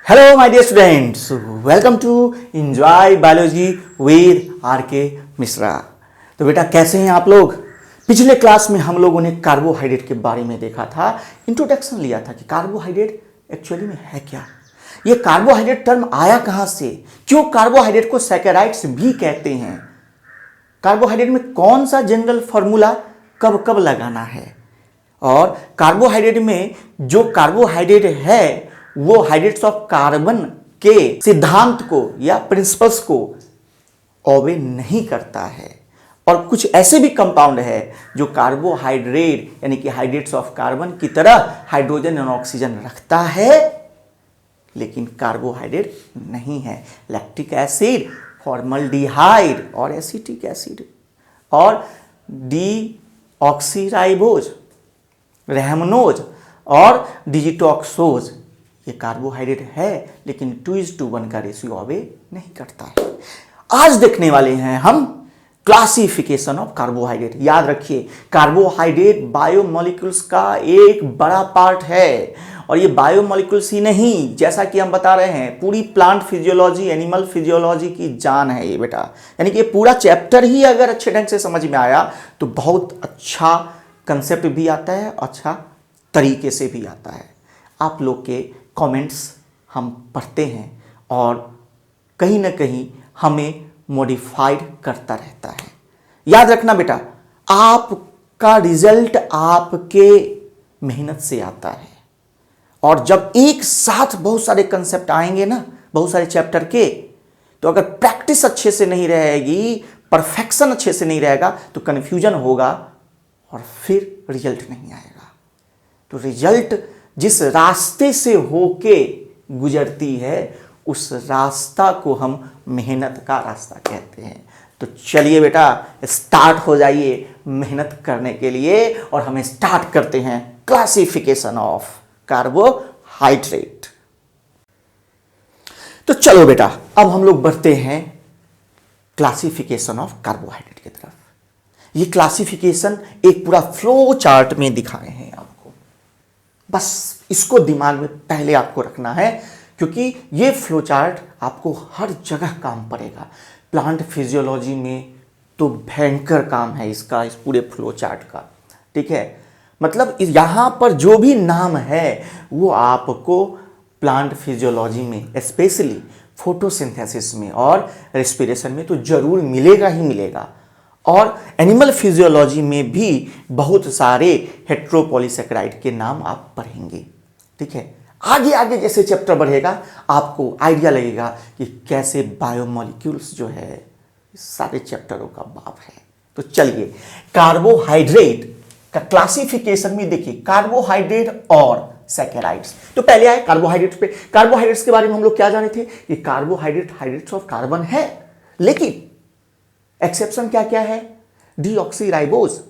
Hello my dear students, welcome to Enjoy Biology with R K Mishra. तो बेटा कैसे हैं आप लोग। पिछले क्लास में हम लोगों ने कार्बोहाइड्रेट के बारे में देखा था, इंट्रोडक्शन लिया था कि कार्बोहाइड्रेट एक्चुअली में है क्या, ये कार्बोहाइड्रेट टर्म आया कहां से, क्यों कार्बोहाइड्रेट को सैकेराइड्स भी कहते हैं, कार्बोहाइड्रेट में कौन सा जनरल फॉर्मूला कब कब लगाना है, और कार्बोहाइड्रेट में जो कार्बोहाइड्रेट है वो हाइड्रेट्स ऑफ कार्बन के सिद्धांत को या प्रिंसिपल्स को ओबे नहीं करता है, और कुछ ऐसे भी कंपाउंड है जो कार्बोहाइड्रेट यानी कि हाइड्रेट्स ऑफ कार्बन की तरह हाइड्रोजन और ऑक्सीजन रखता है लेकिन कार्बोहाइड्रेट नहीं है। लैक्टिक एसिड, फॉर्मल्डिहाइड और एसिटिक एसिड और डीऑक्सीराइबोज, रेहमनोज और डिजिटॉक्सोज, ये कार्बोहाइड्रेट है लेकिन 2:1 का रेशियो ओबे नहीं करता है। आज देखने वाले हैं हम क्लासिफिकेशन ऑफ कार्बोहाइड्रेट। याद रखिए, कार्बोहाइड्रेट बायोमोलिक्यूल्स का एक बड़ा पार्ट है, और ये बायोमोलिक्यूल्स ही नहीं, जैसा कि हम बता रहे हैं पूरी प्लांट फिजियोलॉजी, एनिमल फिजियोलॉजी की जान है ये बेटा। यानी कि ये पूरा चैप्टर ही अगर अच्छे ढंग से समझ में आया तो बहुत अच्छा कंसेप्ट भी आता है, अच्छा तरीके से भी आता है। आप लोग के कमेंट्स हम पढ़ते हैं और कहीं ना कहीं हमें मॉडिफाइड करता रहता है। याद रखना बेटा, आपका रिजल्ट आपके मेहनत से आता है, और जब एक साथ बहुत सारे कंसेप्ट आएंगे ना, बहुत सारे चैप्टर के, तो अगर प्रैक्टिस अच्छे से नहीं रहेगी, परफेक्शन अच्छे से नहीं रहेगा तो कन्फ्यूजन होगा और फिर रिजल्ट नहीं आएगा। तो रिजल्ट जिस रास्ते से होके गुजरती है उस रास्ता को हम मेहनत का रास्ता कहते हैं। तो चलिए बेटा स्टार्ट हो जाइए मेहनत करने के लिए, और हमें स्टार्ट करते हैं क्लासिफिकेशन ऑफ कार्बोहाइड्रेट। तो चलो बेटा अब हम लोग बढ़ते हैं क्लासिफिकेशन ऑफ कार्बोहाइड्रेट की तरफ। ये क्लासिफिकेशन एक पूरा फ्लो चार्ट में दिखाए हैं आपको, बस इसको दिमाग में पहले आपको रखना है, क्योंकि ये फ्लो चार्ट आपको हर जगह काम पड़ेगा। प्लांट फिजियोलॉजी में तो भयंकर काम है इसका, इस पूरे फ्लो चार्ट का, ठीक है। मतलब यहां पर जो भी नाम है वो आपको प्लांट फिजियोलॉजी में, स्पेशली फोटोसिंथेसिस में और रेस्पिरेशन में तो जरूर मिलेगा ही मिलेगा, और एनिमल फिजियोलॉजी में भी बहुत सारे हेट्रोपॉलीसैकेराइड के नाम आप पढ़ेंगे, ठीक है। आगे आगे जैसे चैप्टर बढ़ेगा आपको आइडिया लगेगा कि कैसे बायोमोलिक्यूल्स जो है सारे चैप्टरों का बाप है। तो चलिए कार्बोहाइड्रेट का क्लासिफिकेशन में देखिए, कार्बोहाइड्रेट और सैकेराइड्स। तो पहले आए कार्बोहाइड्रेट्स पे। कार्बोहाइड्रेट्स के बारे में हम लोग क्या जाने थे कि कार्बोहाइड्रेट हाइड्रेट्स ऑफ कार्बन है, लेकिन एक्सेप्शन क्या क्या है, डीऑक्सीराइबोज,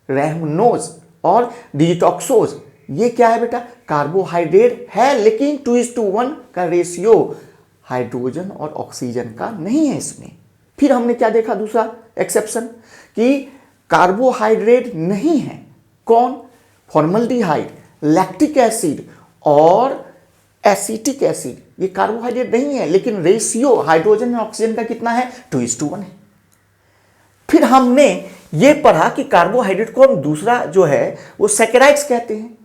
रेहमनोज और डिजिटॉक्सोज। ये क्या है बेटा, कार्बोहाइड्रेट है लेकिन 2:1 का रेशियो हाइड्रोजन और ऑक्सीजन का नहीं है इसमें। फिर हमने क्या देखा दूसरा एक्सेप्शन, कि कार्बोहाइड्रेट नहीं है कौन, फॉर्मल्डिहाइड, लैक्टिक एसिड और एसिटिक एसिड, ये कार्बोहाइड्रेट नहीं है लेकिन रेशियो हाइड्रोजन और ऑक्सीजन का कितना है, 2:1 है। फिर हमने ये पढ़ा कि कार्बोहाइड्रेट को हम दूसरा जो है वो सैकेराइड्स कहते हैं।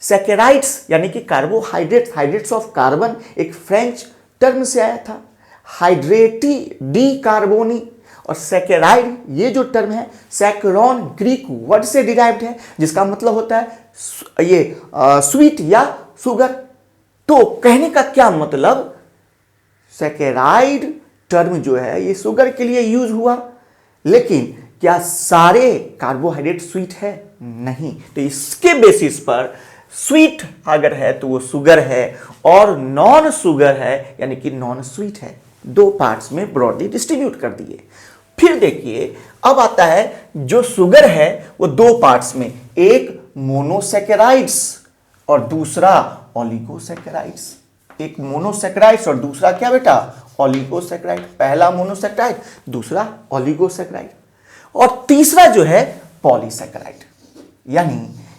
सैकेराइड्स यानी कि कार्बोहाइड्रेट, हाइड्रेट्स ऑफ कार्बन एक फ्रेंच टर्म से आया था, हाइड्रेटी डी कार्बोनी, और सैकेराइड ये जो टर्म है सैकरॉन ग्रीक वर्ड से डिराइव्ड है, जिसका मतलब होता है ये स्वीट या शुगर। तो कहने का क्या मतलब, सैकेराइड टर्म जो है ये शुगर के लिए यूज हुआ, लेकिन क्या सारे कार्बोहाइड्रेट स्वीट है, नहीं। तो इसके बेसिस पर स्वीट अगर है तो वो शुगर है, और नॉन शुगर है यानी कि नॉन स्वीट है। दो पार्ट्स में ब्रॉडली डिस्ट्रीब्यूट कर दिए। फिर देखिए अब आता है जो शुगर है वो दो पार्ट्स में, एक मोनोसैकेराइड्स और दूसरा ओलिगोसैकेराइड्स। एक मोनोसैकेराइड्स और दूसरा क्या बेटा, ओलिगोसैकेराइड। पहला मोनोसैकेराइड, दूसरा ओलिगोसैकेराइड, और तीसरा जो है पॉलीसैकेराइड। यानी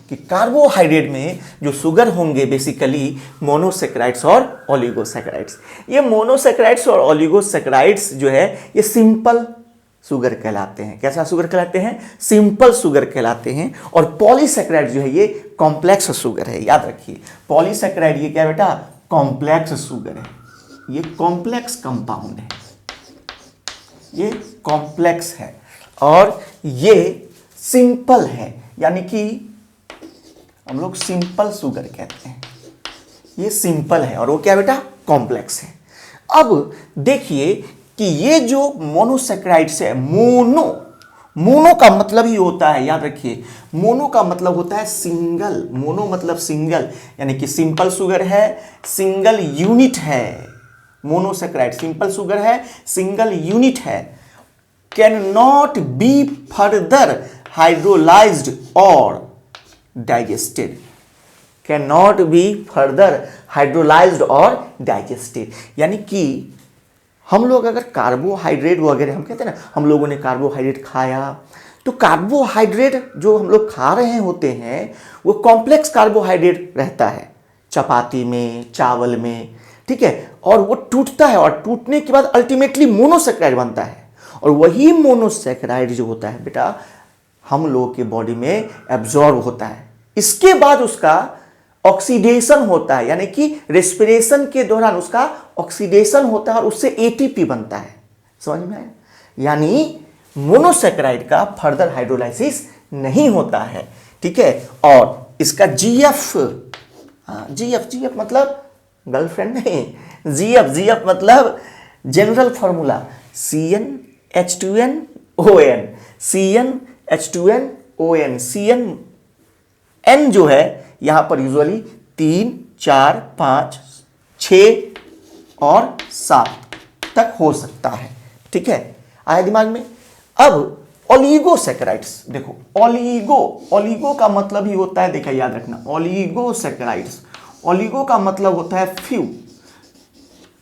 कि कार्बोहाइड्रेट में जो शुगर होंगे बेसिकली मोनोसेक्राइड्स और ओलिगोसेक्राइड्स। ये मोनोसेक्राइड्स और ओलिगोसेक्राइड्स जो है ये सिंपल शुगर कहलाते हैं। कैसा शुगर कहलाते हैं? सिंपल शुगर कहलाते हैं। और पॉलीसेक्राइड जो है ये कॉम्प्लेक्स शुगर है। याद रखिए, पॉलीसेक्राइड ये क्या बेटा? कॉम्प्लेक्स शुगर है। ये कॉम्प्लेक्स कंपाउंड है, ये कॉम्प्लेक्स है और ये सिंपल है, यानी कि हम लोग सिंपल शुगर कहते हैं। ये सिंपल है और वो क्या बेटा? कॉम्प्लेक्स है। अब देखिए कि ये जो मोनोसेक्राइड्स है, मोनो का मतलब ही होता है, याद रखिए, मोनो का मतलब होता है सिंगल। मोनो मतलब सिंगल, यानी कि सिंपल शुगर है, सिंगल यूनिट है। मोनोसेक्राइड सिंपल शुगर है, सिंगल यूनिट है। Can not be further hydrolysed और digested. Can not be further hydrolysed और डाइजेस्टेड, यानी कि हम लोग अगर कार्बोहाइड्रेट वगैरह, हम कहते हैं ना हम लोगों ने कार्बोहाइड्रेट खाया, तो कार्बोहाइड्रेट जो हम लोग खा रहे होते हैं वो कॉम्प्लेक्स कार्बोहाइड्रेट रहता है चपाती में, चावल में, ठीक है, और वो टूटता है और टूटने के बाद अल्टीमेटली मोनोसेक्राइड बनता है। और वही मोनोसेक्राइड जो होता है बेटा हम लोगों के बॉडी में एब्जॉर्ब होता है। इसके बाद उसका ऑक्सीडेशन होता है, यानी कि रेस्पिरेशन के दौरान उसका ऑक्सीडेशन होता है और उससे एटीपी बनता है। समझ में आया? यानी मोनोसेक्राइड का फर्दर हाइड्रोलाइसिस नहीं होता है, ठीक है। और इसका जीएफ, जीएफ मतलब गर्लफ्रेंड नहीं, जीएफ मतलब general formula CnH2nOn, CnH2nOn। Cn जो है यहां पर यूजुअली 3, 4, 5, 6 और 7 तक हो सकता है, ठीक है। आया दिमाग में? अब ओलिगोसेक्राइड्स देखो, ओलिगो का मतलब ही होता है, देखा याद रखना, ओलिगोसेक्राइड्स, ओलिगो का मतलब होता है फ्यू,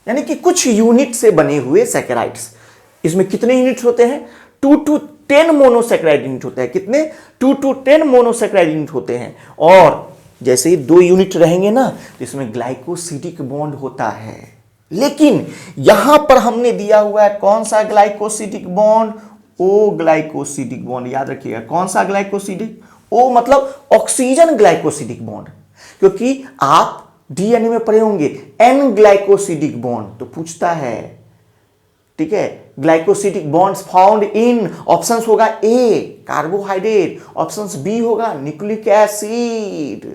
यानी कि कुछ यूनिट से बने हुए सेक्राइड्स। इसमें कितने यूनिट होते हैं? 2 to 10 मोनोसेक्राइड यूनिट होते हैं। कितने? 2 to 10 मोनोसेक्राइड यूनिट होते हैं। और जैसे ही 2 यूनिट रहेंगे ना तो इसमें ग्लाइकोसिडिक बॉन्ड होता है। लेकिन यहां पर हमने दिया हुआ है कौन सा ग्लाइकोसिडिक बॉन्ड? ओ ग्लाइकोसिडिक बॉन्ड। याद रखिएगा कौन सा ग्लाइकोसिडिक? ओ मतलब ऑक्सीजन ग्लाइकोसिडिक बॉन्ड, क्योंकि आप डीएनए में पढ़े होंगे एन ग्लाइकोसिडिक बॉन्ड, तो पूछता है, ठीक है, glycosidic bonds found in, options होगा ए कार्बोहाइड्रेट, ऑप्शंस बी होगा न्यूक्लिक एसिड।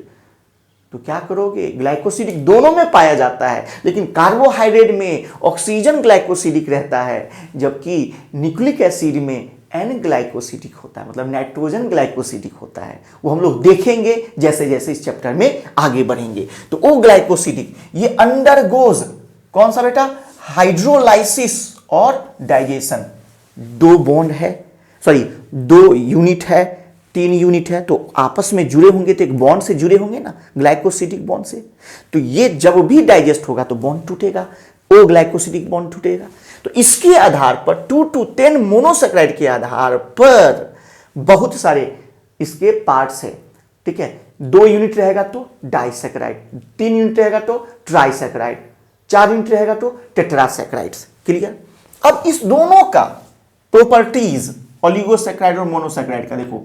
तो क्या करोगे? ग्लाइकोसिडिक दोनों में पाया जाता है, लेकिन कार्बोहाइड्रेट में ऑक्सीजन ग्लाइकोसिडिक रहता है, जबकि न्यूक्लिक एसिड में एन ग्लाइकोसिडिक होता है, मतलब नाइट्रोजन ग्लाइकोसिडिक होता है। वो हम लोग देखेंगे जैसे जैसे इस चैप्टर में आगे बढ़ेंगे। तो ओ ग्लाइकोसिडिक ये अंडरगोज कौन सा बेटा? हाइड्रोलाइसिस और डाइजेशन। 2 बॉन्ड है, सॉरी 2 यूनिट है, 3 यूनिट है, तो आपस में जुड़े होंगे तो एक बॉन्ड से जुड़े होंगे ना, ग्लाइकोसिडिक बॉन्ड से। तो ये जब भी डाइजेस्ट होगा तो बॉन्ड टूटेगा, ओ ग्लाइकोसिडिक बॉन्ड टूटेगा। तो इसके आधार पर 2 to 10 मोनोसेक्राइड के आधार पर बहुत सारे इसके पार्ट्स है, ठीक है। 2 यूनिट रहेगा तो डाइसेक्राइड, 3 यूनिट रहेगा तो ट्राइसेक्राइड, 4 यूनिट रहेगा तो टेट्रासेक्राइड्स। क्लियर? अब इस दोनों का प्रॉपर्टीज ओलिगोसेक्राइड और मोनोसेक्राइड का देखो,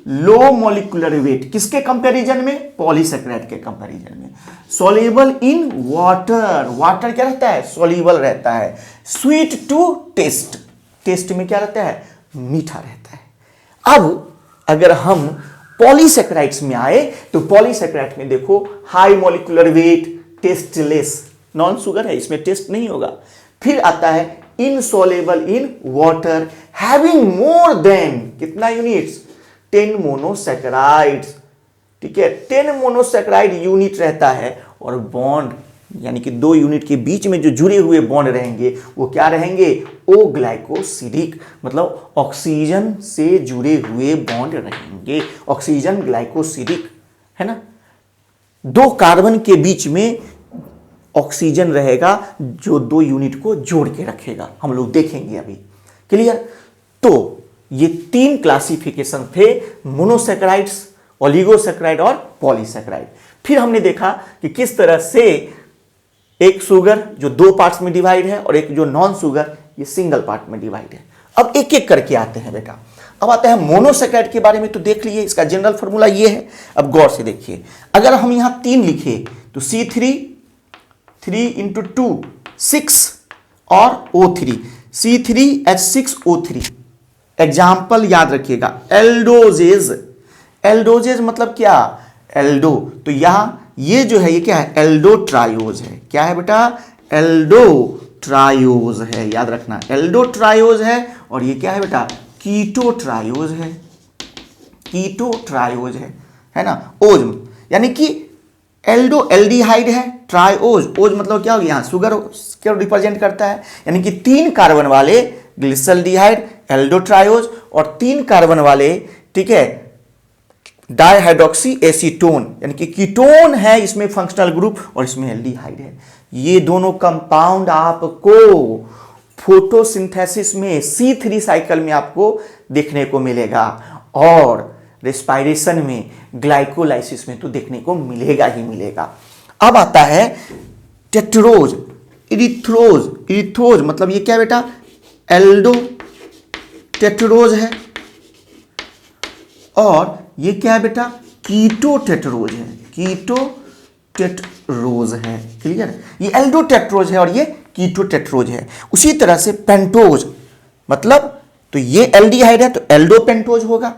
लो मॉलिक्यूलर वेट किसके कंपैरिजन में? पॉलीसेक्राइड के कंपैरिजन में। सॉल्युबल इन वाटर, वाटर क्या रहता है? सॉल्युबल रहता है। स्वीट टू टेस्ट, टेस्ट में क्या रहता है? मीठा रहता है। अब अगर हम पॉलीसेक्राइड्स में आए तो पॉलीसेक्राइड में देखो high molecular weight, tasteless, non sugar है, इसमें टेस्ट नहीं होगा। फिर आता है insoluble in water, having more than कितना यूनिट्स? 10 मोनोसेक्राइड्स, ठीक है, 10 मोनोसेक्राइड यूनिट रहता है। और बॉन्ड यानी कि 2 यूनिट के बीच में जो जुड़े हुए बॉन्ड रहेंगे वो क्या रहेंगे? ओ ग्लाइकोसिडिक, मतलब ऑक्सीजन से जुड़े हुए बॉन्ड रहेंगे, ऑक्सीजन ग्लाइकोसिडिक, है ना। 2 कार्बन के बीच में ऑक्सीजन रहेगा जो 2 यूनिट को जोड़ के रखेगा, हम लोग देखेंगे अभी। क्लियर? तो ये 3 क्लासिफिकेशन थे, मोनोसेक्राइड्स, ओलिगोसैकेराइड और पॉलीसैकेराइड। फिर हमने देखा कि किस तरह से एक शुगर जो दो पार्ट्स में डिवाइड है और एक जो नॉन शुगर ये सिंगल पार्ट में डिवाइड है। अब एक एक करके आते हैं बेटा। अब आते हैं मोनोसैकेराइड के बारे में, तो देख लीजिए इसका जनरल फॉर्मूला ये है। अब गौर से देखिए, अगर हम यहां 3 लिखे तो C3 3 × 2 6 और O3 C3H6O3। एग्जाम्पल याद रखिएगा, एल्डोजेज। एल्डोजेज मतलब क्या? एल्डो, तो यहां ये जो है ये क्या है? एल्डोट्रायोज है। क्या है बेटा? एल्डोट्रायोज है, याद रखना एल्डोट्रायोज है। और ये क्या है बेटा? कीटोट्रायोज है। कीटोट्रायोज है ना। ओज यानी कि एल्डो एल्डिहाइड है, ट्रायोज ओज मतलब क्या हो गया? यहां शुगर को रिप्रेजेंट करता है, यानी कि 3 कार्बन वाले ग्लिसरल्डिहाइड एल्डोट्रायोज और 3 कार्बन वाले, ठीक है, डाइहाइड्रोक्सी एसीटोन, यानी कि कीटोन है इसमें फंक्शनल ग्रुप और इसमें एल्डिहाइड है। ये दोनों कंपाउंड आपको फोटोसिंथेसिस में C3 साइकिल में आपको देखने को मिलेगा और रेस्पिरेशन में, ग्लाइकोलाइसिस में तो देखने को मिलेगा ही मिलेगा। अब आता है टेट्रोज, इरिथ्रोज। इरिथ्रोज मतलब ये क्या बेटा? एल्डो टेट्रोज है। और ये क्या है बेटा? कीटो टेट्रोज है। कीटो टेट्रोज है, क्लियर? ये एल्डो टेट्रोज है और ये कीटो टेट्रोज है। उसी तरह से पेंटोज मतलब, तो ये एल्डिहाइड है तो एल्डो पेंटोज होगा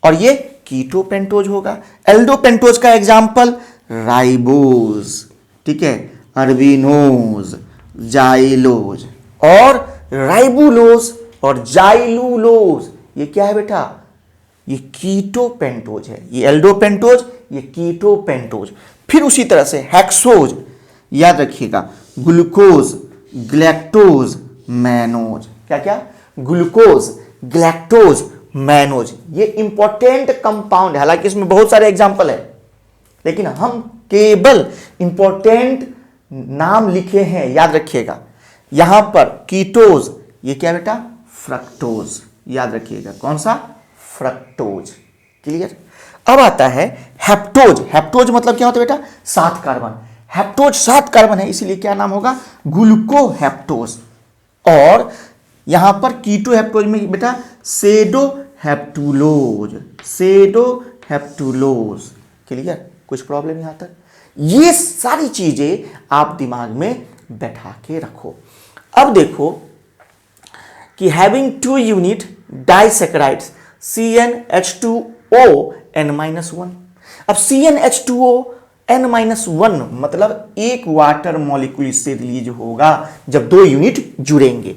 और ये कीटो पेंटोज होगा। एल्डो पेंटोज का एग्जाम्पल राइबोज, ठीक है, अर्बिनोज, जाइलोज और राइबुलोज और जाइलुलोज। ये क्या है बेटा? ये कीटो पेंटोज है। ये एल्डो पेंटोज, ये कीटो पेंटोज। फिर उसी तरह से हेक्सोज, याद रखिएगा, ग्लूकोज, ग्लैक्टोज, मैनोज। क्या क्या? Glucose, galactose, mannose. ये इंपॉर्टेंट कंपाउंड है, हालांकि इसमें बहुत सारे एग्जाम्पल है, लेकिन हम केवल इंपॉर्टेंट नाम लिखे हैं, याद रखिएगा। यहां पर कीटोज, ये क्या बेटा? फ्रक्टोज, याद रखिएगा। कौन सा? Fructose, clear? अब आता है हेप्टोज। हेप्टोज मतलब क्या होता है बेटा? 7 कार्बन। हेप्टोज 7 कार्बन है, इसीलिए क्या नाम होगा? ग्लूकोहेप्टोज। और यहां पर कीटो हेप्टोज में बेटा सेडो हेप्टुलोज, सेडो हेप्टुलोज, क्लियर? कुछ प्रॉब्लम यहां तक? ये सारी चीजें आप दिमाग में बैठा के रखो। अब देखो कि having 2 unit disaccharides CnH2O n-1। अब CnH2O n-1 मतलब एक वाटर मॉलिक्यूल इससे रिलीज होगा जब 2 यूनिट जुड़ेंगे।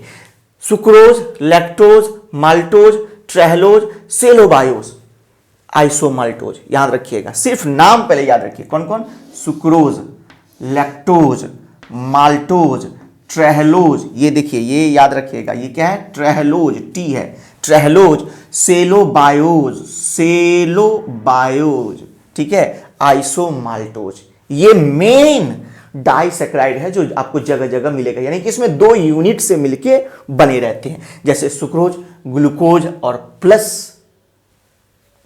Sucrose, lactose, maltose, trehalose, cellobiose, isomaltose, याद रखिएगा। सिर्फ नाम पहले याद रखिए, कौन कौन? Sucrose, lactose, maltose, trehalose. ये देखिए, ये याद रखिएगा, ये क्या है? ट्रेहलोज, टी है, ट्रेहलोज, सेलोबायोज, सेलोबायोज, ठीक है, आइसोमाल्टोज। ये मेन डाइसैकेराइड है जो आपको जगह जगह मिलेगा, यानी कि इसमें 2 यूनिट से मिलके बने रहते हैं, जैसे सुक्रोज, ग्लूकोज और प्लस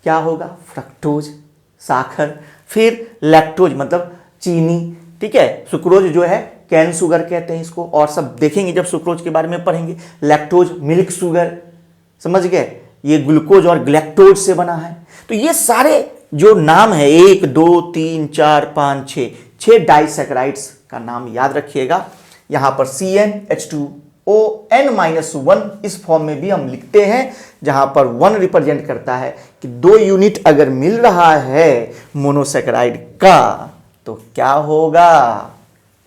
क्या होगा? फ्रक्टोज, साखर। फिर लैक्टोज मतलब चीनी, ठीक है। सुक्रोज जो है कैन शुगर कहते हैं इसको, और सब देखेंगे जब सुक्रोज के बारे में पढ़ेंगे। लैक्टोज मिल्क शुगर, समझ गए? ये ग्लूकोज और ग्लैक्टोज से बना है। तो ये सारे जो नाम है 1 2 3 4 5 6 डाइसैकेराइड्स का नाम याद रखिएगा। यहां पर CnH2O n-1 इस फॉर्म में भी हम लिखते हैं, जहां पर 1 रिप्रेजेंट करता है कि 2 यूनिट अगर मिल रहा है मोनोसैकेराइड का तो क्या होगा?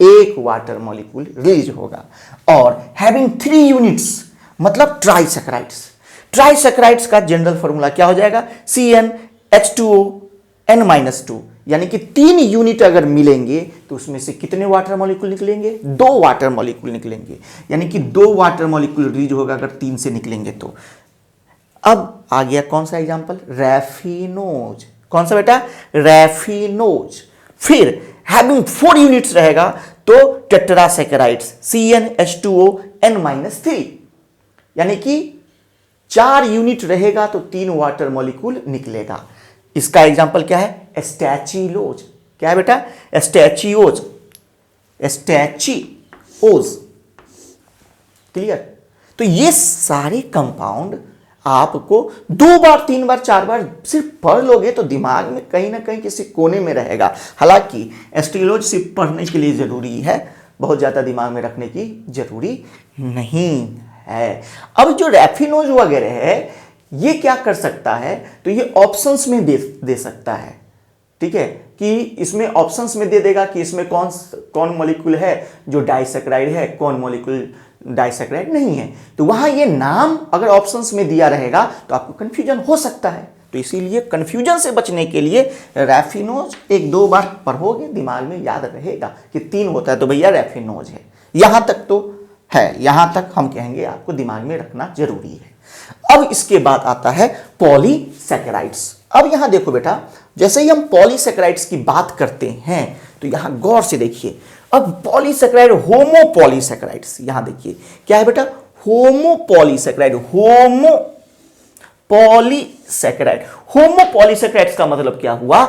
एक वाटर मॉलिक्यूल रिलीज होगा। और हैविंग 3 यूनिट्स मतलब ट्राइसैकेराइड्स। ट्राइसैकेराइड्स का जनरल फॉर्मूला क्या हो जाएगा? CnH2O n-2, यानी कि 3 यूनिट अगर मिलेंगे तो उसमें से कितने वाटर मॉलिक्यूल निकलेंगे? 2 वाटर मॉलिक्यूल निकलेंगे, यानी कि 2 वाटर मॉलिक्यूल रिलीज होगा अगर 3 से निकलेंगे तो। अब आ गया कौन सा एग्जांपल? रैफिनोज। कौन सा बेटा? रैफिनोज। फिर हैविंग 4 यूनिट्स रहेगा तो टेट्रासैकेराइड्स CnH2O n-3, यानी कि 4 यूनिट रहेगा तो 3 वाटर मॉलिक्यूल निकलेगा। इसका एग्जाम्पल क्या है? स्टैचियोज। क्या है बेटा? स्टैचियोज, स्टैचियोज। क्लियर? तो ये सारे कंपाउंड आपको 2 बार 3 बार 4 बार सिर्फ पढ़ लोगे तो दिमाग में कहीं ना कहीं किसी कोने में रहेगा। हालांकि एस्टिलोज सिर्फ पढ़ने के लिए जरूरी है, बहुत ज्यादा दिमाग में रखने की जरूरी नहीं है। अब जो रैफिनोज वगैरह है ये क्या कर सकता है? तो ये ऑप्शंस में दे सकता है। ठीक है, कि इसमें ऑप्शंस में दे देगा कि इसमें कौन मॉलिक्यूल है जो डाइसैकेराइड है, कौन मॉलिक्यूल डाइसैकेराइड नहीं है। तो वहां ये नाम अगर ऑप्शंस में दिया रहेगा तो आपको कंफ्यूजन हो सकता है। तो इसीलिए कंफ्यूजन से बचने के लिए रैफिनोज 1-2 बार पढ़ोगे, दिमाग में याद रहेगा कि 3 होता है तो भैया रैफिनोज है। यहां तक तो है, यहां तक हम कहेंगे आपको दिमाग में रखना जरूरी है। अब इसके बाद आता है पॉलीसैकेराइड्स। अब यहां देखो बेटा, जैसे ही हम पॉलीसैकेराइड्स की बात करते हैं तो यहां गौर से देखिए। अब पॉलीसैकेराइड, होमोपॉलीसैकेराइड्स, यहां देखिए क्या है बेटा? Homopolysaccharide, homopolysaccharide. होमोपॉलीसैकेराइड्स का मतलब क्या हुआ?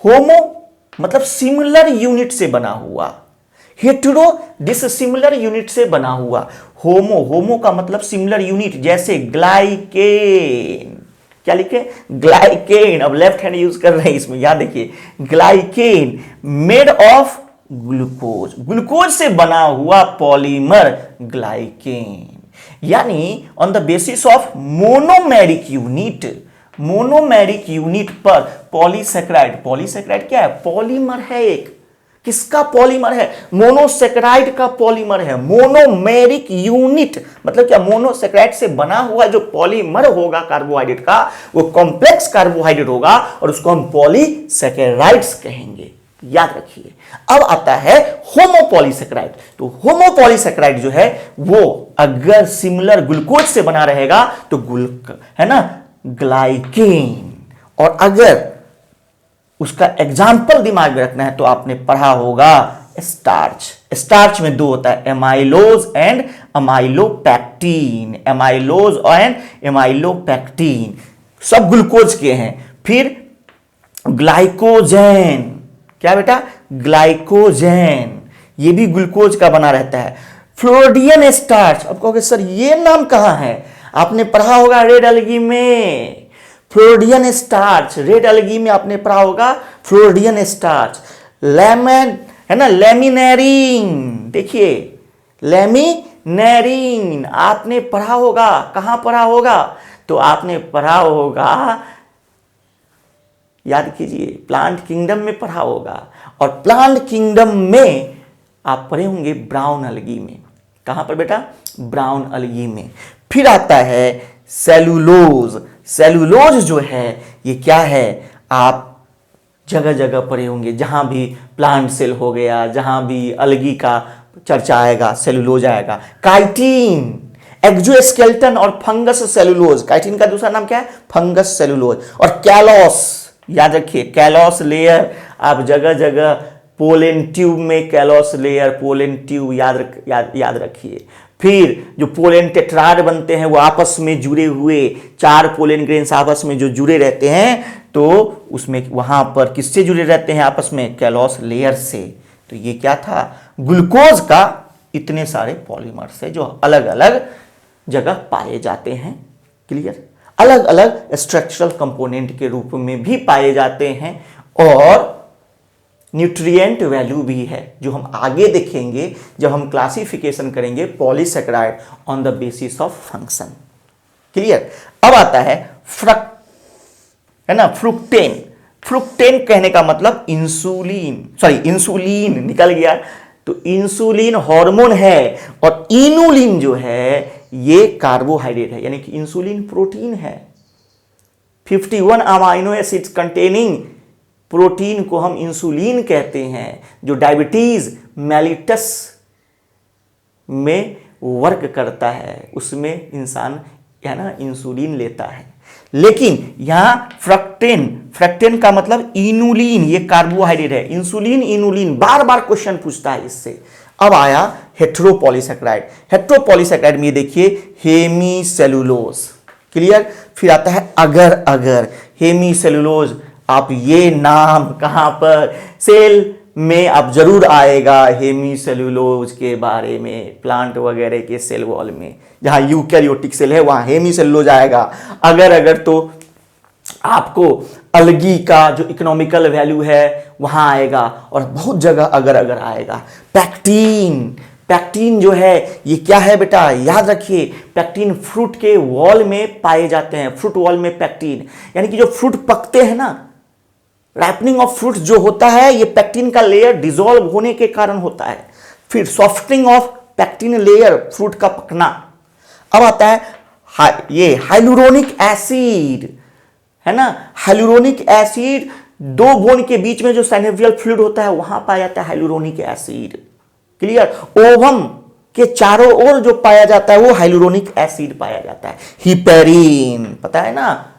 होमो मतलब सिमिलर यूनिट से बना हुआ, हेटेरो डिसिमिलर यूनिट से बना हुआ। होमो का मतलब सिमिलर यूनिट, जैसे ग्लाइकेन। क्या लिखे? ग्लाइकेन। अब लेफ्ट हैंड यूज कर रहे हैं इसमें, यहां देखिए glycan made of glucose, glucose से बना हुआ पॉलीमर ग्लाइकेन। यानी on the basis of monomeric unit, monomeric unit पर पॉलीसैकेराइड, पॉलीसैकेराइड क्या है? पॉलीमर है एक। किसका पॉलीमर है? मोनोसैकेराइड का पॉलीमर है। मोनोमेरिक यूनिट मतलब क्या? मोनोसैकेराइड से बना हुआ जो पॉलीमर होगा कार्बोहाइड्रेट का, वो कॉम्प्लेक्स कार्बोहाइड्रेट होगा और उसको हम पॉलीसैकेराइड्स कहेंगे। याद रखिए। अब आता है होमोपॉलीसैकेराइड। तो होमोपॉलीसैकेराइड जो है वो अगर सिमिलर ग्लूकोज से बना रहेगा तो है ना, ग्लाइकेन। और अगर उसका एग्जाम्पल दिमाग में रखना है तो आपने पढ़ा होगा स्टार्च। स्टार्च में 2 होता है, एमाइलोज एंड अमाइलोपैक्टीन। एमाइलोज एंड एमाइलोपैक्टीन सब ग्लूकोज के हैं। फिर ग्लाइकोजेन, क्या बेटा? ग्लाइकोजेन, ये भी ग्लूकोज का बना रहता है। Floridean starch. अब कहोगे सर ये नाम कहां है? आपने पढ़ा होगा रेड एल्गी में, फ्लोरिडियन स्टार्च। रेड एल्गी में आपने पढ़ा होगा फ्लोरिडियन स्टार्च। लेमन है ना, लेमिनेरिन। देखिए लेमिनेरिन आपने पढ़ा होगा, कहां पढ़ा होगा? तो आपने पढ़ा होगा, याद कीजिए, प्लांट किंगडम में पढ़ा होगा। और प्लांट किंगडम में आप पढ़े होंगे ब्राउन अलगी में। कहां पर बेटा? ब्राउन अलगी में। फिर आता है सेलुलोज। सेलुलोज जो है ये क्या है? आप जगह जगह पढ़े होंगे, जहां भी प्लांट सेल हो गया, जहां भी अलगी का चर्चा आएगा सेलुलोज आएगा। काइटिन, एक्सोस्केलेटन और फंगस सेलुलोज। काइटिन का दूसरा नाम क्या है? Fungus cellulose. और कैलोस, याद रखिए कैलोस लेयर। आप जगह जगह पोलन ट्यूब में कैलोस लेयर, पोलन ट्यूब याद रखिए। फिर जो पोलन टेट्राड बनते हैं वो आपस में जुड़े हुए, 4 पोलन ग्रेन्स आपस में जो जुड़े रहते हैं, तो उसमें वहां पर किससे जुड़े रहते हैं आपस में? कैलोस लेयर से। तो ये क्या था? ग्लूकोज का इतने सारे पॉलीमर्स है जो अलग अलग जगह पाए जाते हैं। क्लियर? अलग अलग स्ट्रक्चरल कंपोनेंट के रूप में भी पाए जाते हैं और न्यूट्रिएंट वैल्यू भी है, जो हम आगे देखेंगे जब हम क्लासिफिकेशन करेंगे polysaccharide on the basis of function. Clear? अब आता है है ना, फ्रुक्टेन। फ्रुक्टेन कहने का मतलब इंसुलिन निकल गया। तो इंसुलिन हार्मोन है और इनुलिन जो है ये कार्बोहाइड्रेट है, यानी कि इंसुलिन प्रोटीन है। 51 अमाइनो एसिड्स कंटेनिंग प्रोटीन को हम इंसुलिन कहते हैं, जो डायबिटीज मेलिटस में वर्क करता है, उसमें इंसान है ना इंसुलिन लेता है। लेकिन यहां फ्रक्टेन का मतलब इनुलिन, ये कार्बोहाइड्रेट है। इंसुलिन इनुलिन बार बार क्वेश्चन पूछता है इससे। अब आया हेटेरोपॉलीसैकेराइड। हेटेरोपॉलीसैकेराइड में देखिए हेमीसेलुलोज। क्लियर? फिर आता है अगर हेमीसेलुलोज, आप ये नाम कहां पर सेल में आप जरूर आएगा, हेमीसेल्यूलोज के बारे में, प्लांट वगैरह के सेल वॉल में, जहां यूकैरियोटिक सेल है वहां हेमीसेल्यूलोज आएगा। अगर तो आपको अलगी का जो इकोनॉमिकल वैल्यू है वहां आएगा, और बहुत जगह अगर आएगा। पैक्टीन, पैक्टीन जो है ये क्या है बेटा, याद रखिए, पैक्टीन फ्रूट के वॉल में पाए जाते हैं। फ्रूट वॉल में पैक्टीन, यानी कि जो फ्रूट पकते हैं ना, रैपनिंग ऑफ फ्रूट जो होता है, ये पैक्टीन का लेयर डिसॉल्व होने के कारण होता है। फिर softening of pectin layer, fruit का पकना। अब आता है ये हाइलुरोनिक एसिड, है ना। हाइलुरोनिक एसिड, दो बोन के बीच में जो साइनोवियल फ्लूइड होता है वहां पाया जाता है हाइलुरोनिक एसिड। क्लियर। ओवम के चारों ओर जो पाया जाता है वो हाइलुरोनिक एसिड पाया जाता है। हिपेरिन, पता है ना,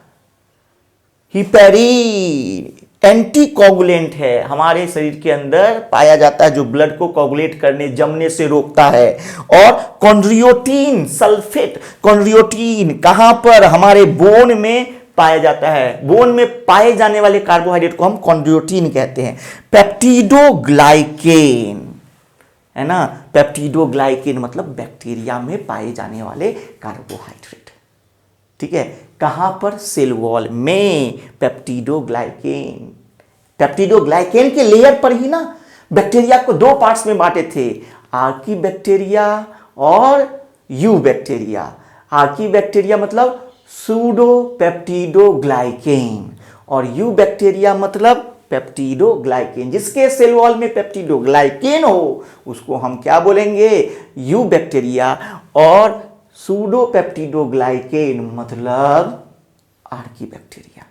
हिपेरिन एंटीकोगुलेंट है, हमारे शरीर के अंदर पाया जाता है, जो ब्लड को कोगुलेट करने, जमने से रोकता है। और कॉन्ड्रियोटिन सल्फेट, कॉन्ड्रियोटिन कहां पर, हमारे बोन में पाया जाता है। बोन में पाए जाने वाले कार्बोहाइड्रेट को हम कॉन्ड्रियोटिन कहते हैं। पेप्टिडोग्लाइकेन, है ना, पेप्टिडोग्लाइकेन मतलब बैक्टीरिया में पाए जाने वाले कार्बोहाइड्रेट। ठीक है, कहां पर, सेल वॉल में। पेप्टिडोग्लाइकेन, पेप्टिडोग्लाइकेन के लेयर पर ही ना बैक्टीरिया को दो पार्ट्स में बांटे थे, आर्की बैक्टीरिया और यू बैक्टीरिया। आर्की बैक्टीरिया मतलब सूडो पेप्टिडोग्लाइकेन, और यू बैक्टीरिया मतलब पेप्टिडोग्लाइकेन। जिसके सेल वॉल में पेप्टिडोग्लाइकेन हो उसको हम क्या बोलेंगे, यू बैक्टीरिया, और सूडो पेप्टिडोग्लाइकेन मतलब आर्की बैक्टीरिया।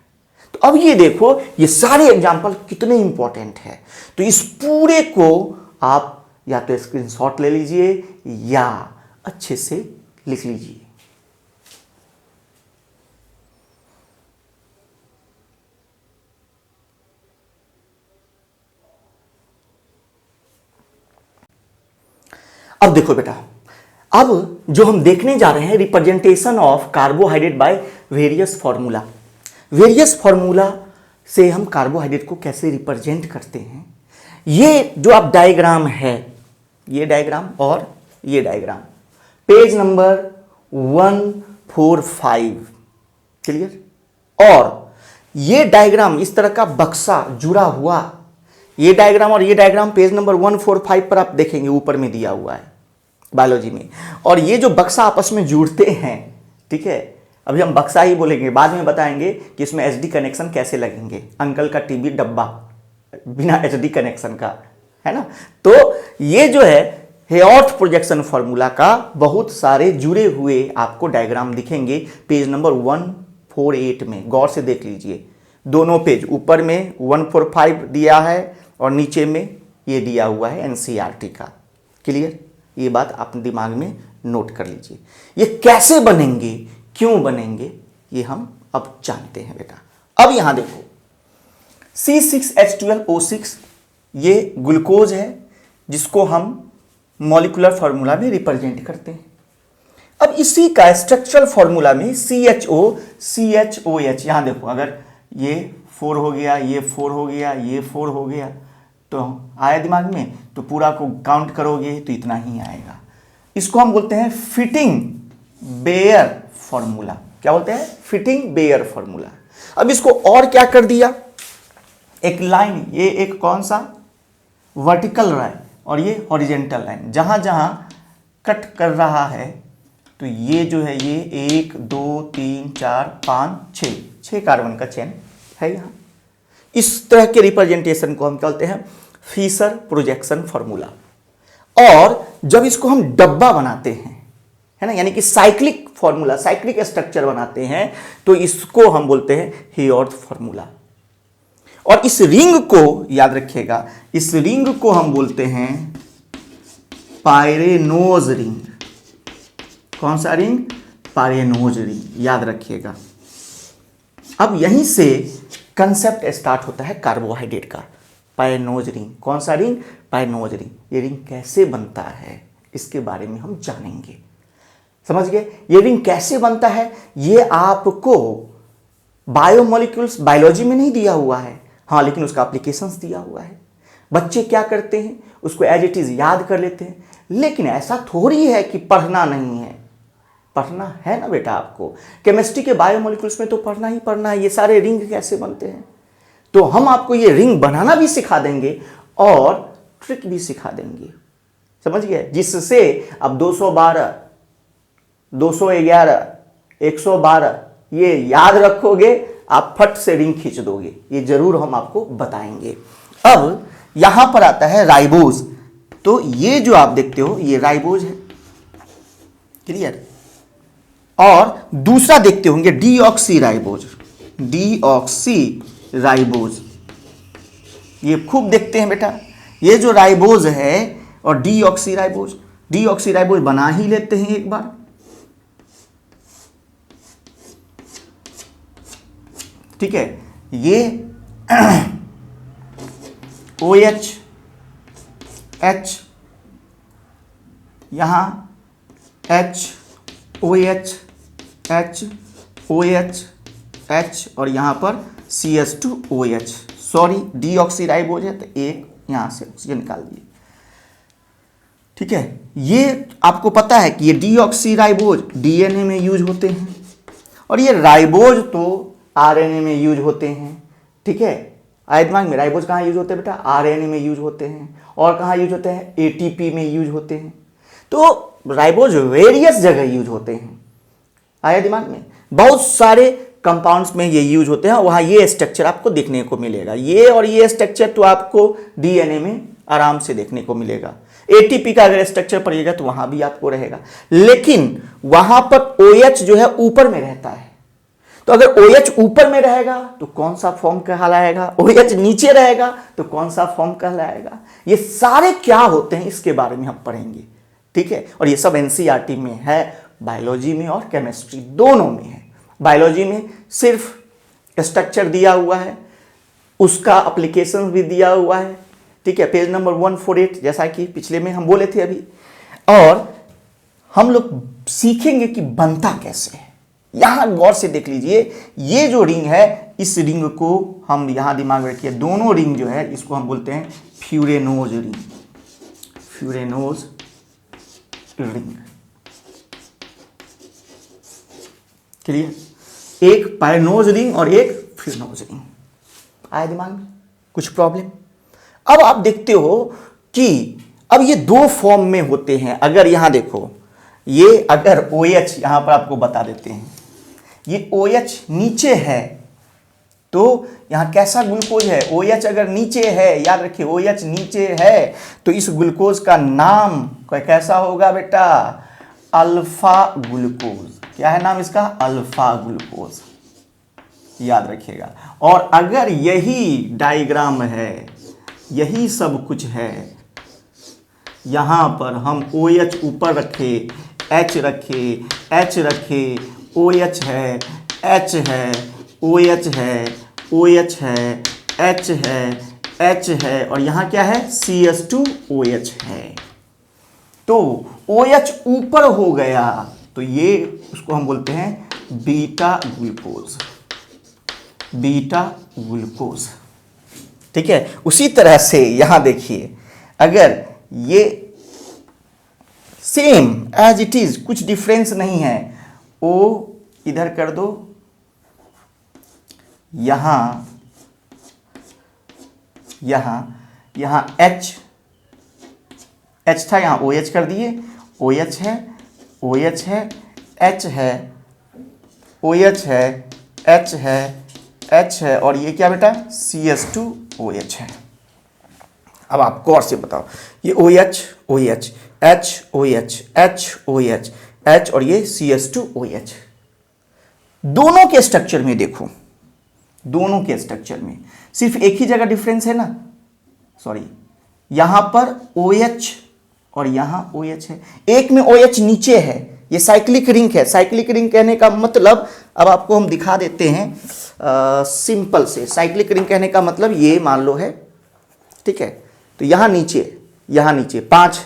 तो अब ये देखो, ये सारे एग्जाम्पल कितने इंपॉर्टेंट है। तो इस पूरे को आप या तो स्क्रीनशॉट ले लीजिए या अच्छे से लिख लीजिए। अब देखो बेटा, अब जो हम देखने जा रहे हैं, representation of carbohydrate by various formula. Various formula से हम कार्बोहाइड्रेट को कैसे रिप्रेजेंट करते हैं। ये जो आप डायग्राम है, ये डायग्राम और ये डायग्राम, पेज नंबर 145, क्लियर। और ये डायग्राम इस तरह का बक्सा जुड़ा हुआ, ये डायग्राम और ये डायग्राम पेज नंबर 145 पर आप देखेंगे, ऊपर में दिया हुआ है बायोलॉजी में। और ये जो बक्सा आपस में जुड़ते हैं, ठीक है, अभी हम बक्सा ही बोलेंगे, बाद में बताएंगे कि इसमें एचडी कनेक्शन कैसे लगेंगे। अंकल का टीवी डब्बा बिना एचडी कनेक्शन का, है ना। तो ये जो है हेयॉर्थ प्रोजेक्शन फॉर्मूला का बहुत सारे जुड़े हुए आपको डायग्राम दिखेंगे पेज नंबर 148 में। गौर से देख लीजिए, दोनों पेज, ऊपर में 145 दिया है और नीचे में ये दिया हुआ है एनसीईआरटी का। क्लियर, ये बात अपने दिमाग में नोट कर लीजिए। ये कैसे बनेंगे, क्यों बनेंगे, ये हम अब जानते हैं बेटा। अब यहां देखो, C6H12O6 ये ग्लूकोज है, जिसको हम मॉलिक्यूलर फार्मूला में रिप्रेजेंट करते हैं। अब इसी का स्ट्रक्चरल फार्मूला में CHO CHOH, यहां देखो, अगर ये 4 हो गया, ये 4 हो गया, ये 4 हो गया, तो आया दिमाग में, तो पूरा को काउंट करोगे तो इतना ही आएगा। इसको हम बोलते हैं फिटिंग बेयर फॉर्मूला। क्या बोलते हैं, फिटिंग बेयर फॉर्मूला। अब इसको और क्या कर दिया, एक लाइन, ये एक कौन सा वर्टिकल लाइन और ये हॉरिजेंटल लाइन, जहां जहां कट कर रहा है, तो ये जो है ये 1 2 3 4 5 6 कार्बन का चेन है यहां। इस तरह के रिप्रेजेंटेशन को हम क्या बोलते हैं, फिशर प्रोजेक्शन फॉर्मूला। और जब इसको हम डब्बा बनाते हैं, है ना, यानी कि साइक्लिक फॉर्मूला, साइक्लिक स्ट्रक्चर बनाते हैं, तो इसको हम बोलते हैं हेयॉर्थ फॉर्मूला। और इस रिंग को याद रखिएगा, इस रिंग को हम बोलते हैं पायरेनोज रिंग। कौन सा रिंग, पायरेनोज रिंग, याद रखिएगा। अब यहीं से कंसेप्ट स्टार्ट होता है कार्बोहाइड्रेट का। पायरेनोज रिंग, कौन सा रिंग, पायरेनोज रिंग। ये रिंग कैसे बनता है इसके बारे में हम जानेंगे। समझ गए, ये रिंग कैसे बनता है, ये आपको बायोमोलिक्यूल्स बायोलॉजी में नहीं दिया हुआ है, हाँ, लेकिन उसका एप्लीकेशंस दिया हुआ है। बच्चे क्या करते हैं, उसको एज इट इज याद कर लेते हैं। लेकिन ऐसा थोड़ी है कि पढ़ना नहीं है, पढ़ना है ना बेटा। आपको केमिस्ट्री के बायोमोलिक्यूल्स में तो पढ़ना ही पढ़ना है, ये सारे रिंग कैसे बनते हैं। तो हम आपको ये रिंग बनाना भी सिखा देंगे और ट्रिक भी सिखा देंगे, समझ गए, जिससे अब 212, 211, 112 ये याद रखोगे, आप फट से रिंग खींच दोगे, ये जरूर हम आपको बताएंगे। अब यहां पर आता है राइबोज। तो ये जो आप देखते हो ये राइबोज है, क्लियर। और दूसरा देखते होंगे डीऑक्सी राइबोज, डीऑक्सी राइबोज, ये खूब देखते हैं बेटा। ये जो राइबोज है और डीऑक्सी राइबोज, डीऑक्सी राइबोज बना ही लेते हैं एक बार। ठीक है, ये OH H, यहां H OH H OH H और यहां पर CS2OH। सॉरी, डीऑक्सीराइबोज है तो एक यहां से ऑक्सीजन निकाल दिए। ठीक है, ये आपको पता है कि ये डीऑक्सीराइबोज DNA में यूज होते हैं और ये राइबोज तो RNA में यूज होते हैं। ठीक है, आए दिमाग में, राइबोज कहाँ यूज होते हैं बेटा, RNA में यूज होते हैं। और कहाँ यूज होते हैं, ATP में यूज होते हैं। तो राइबोज वेरियस जगह यूज होते हैं, आया दिमाग में, बहुत सारे कंपाउंड्स में ये यूज होते हैं। वहां ये स्ट्रक्चर आपको देखने को मिलेगा, ये और ये स्ट्रक्चर तो आपको DNA में आराम से देखने को मिलेगा। ATP का अगर स्ट्रक्चर पड़ेगा तो वहां भी आपको रहेगा, लेकिन वहां पर OH जो है ऊपर में रहता है। तो अगर OH ऊपर में रहेगा तो कौन सा फॉर्म कहलाएगा, OH नीचे रहेगा तो कौन सा फॉर्म कहलाएगा। ये सारे क्या होते हैं इसके बारे में हम पढ़ेंगे। ठीक है, और ये सब NCERT में है, बायोलॉजी में और केमिस्ट्री दोनों में है। बायोलॉजी में सिर्फ स्ट्रक्चर दिया हुआ है, उसका एप्लीकेशन भी दिया हुआ है। ठीक है, पेज नंबर 148, जैसा कि पिछले में हम बोले थे अभी। और हम लोग सीखेंगे कि बनता कैसे है। यहां गौर से देख लीजिए, ये जो रिंग है, इस रिंग को हम यहां दिमाग में रखिए, दोनों रिंग जो है इसको हम बोलते हैं फ्यूरेनोज रिंग, फ्यूरेनोज रिंग। क्लियर, एक पायनोज रिंग और एक फ्यूरेनोज रिंग। आया दिमाग में कुछ प्रॉब्लम। अब आप देखते हो कि अब ये दो फॉर्म में होते हैं। अगर यहां देखो, ये अगर OH यहां पर आपको बता देते हैं, ये OH नीचे है तो यहां कैसा ग्लूकोज है, OH अगर नीचे है, याद रखिए OH नीचे है तो इस ग्लूकोज का नाम कैसा होगा बेटा, अल्फा ग्लूकोज। क्या है नाम इसका, अल्फा ग्लूकोज, याद रखिएगा। और अगर यही डायग्राम है, यही सब कुछ है, यहां पर हम OH ऊपर रखे, H रखे, H रखे, OH है, H है, OH है, OH है, H है, H है, और यहां क्या है, CS2OH है। तो OH ऊपर हो गया तो ये उसको हम बोलते हैं बीटा ग्लूकोज, बीटा ग्लूकोज। ठीक है, उसी तरह से यहां देखिए, अगर ये सेम एज इट इज, कुछ डिफरेंस नहीं है, O इधर कर दो, यहां H था, यहां OH कर दिए, OH है, OH है, H है, OH है, H है, H है, और ये क्या बेटा, CS2OH है। अब आप गौर से बताओ, ये OH OH H OH H OH H और ये CS2OH, दोनों के स्ट्रक्चर में देखो, दोनों के स्ट्रक्चर में सिर्फ एक ही जगह डिफरेंस है ना, सॉरी, यहां पर OH और यहां OH है, एक में OH नीचे है, ये साइक्लिक रिंग है। साइक्लिक रिंग कहने का मतलब, अब आपको हम दिखा देते हैं सिंपल से। साइक्लिक रिंग कहने का मतलब ये मान लो है, ठीक है, तो यहां नीचे 5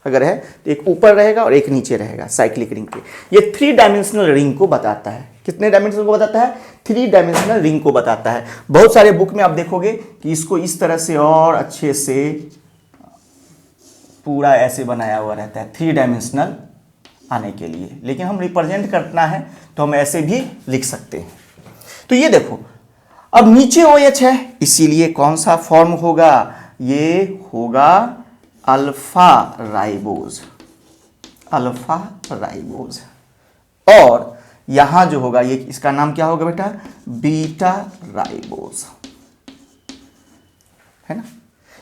अगर है तो एक ऊपर रहेगा और एक नीचे रहेगा साइक्लिक रिंग के। ये 3 डायमेंशनल रिंग को बताता है। कितने डायमेंशन को बताता है? 3 डायमेंशनल रिंग को बताता है। बहुत सारे बुक में आप देखोगे कि इसको इस तरह से और अच्छे से पूरा ऐसे बनाया हुआ रहता है 3 डायमेंशनल आने के लिए, लेकिन हम रिप्रेजेंट करना है तो हम ऐसे भी लिख सकते हैं। तो ये देखो, अब नीचे OH है, इसीलिए कौन सा फॉर्म होगा? ये होगा अल्फा राइबोज, अल्फा राइबोज। और यहां जो होगा ये, इसका नाम क्या होगा बेटा? बीटा राइबोज, है ना।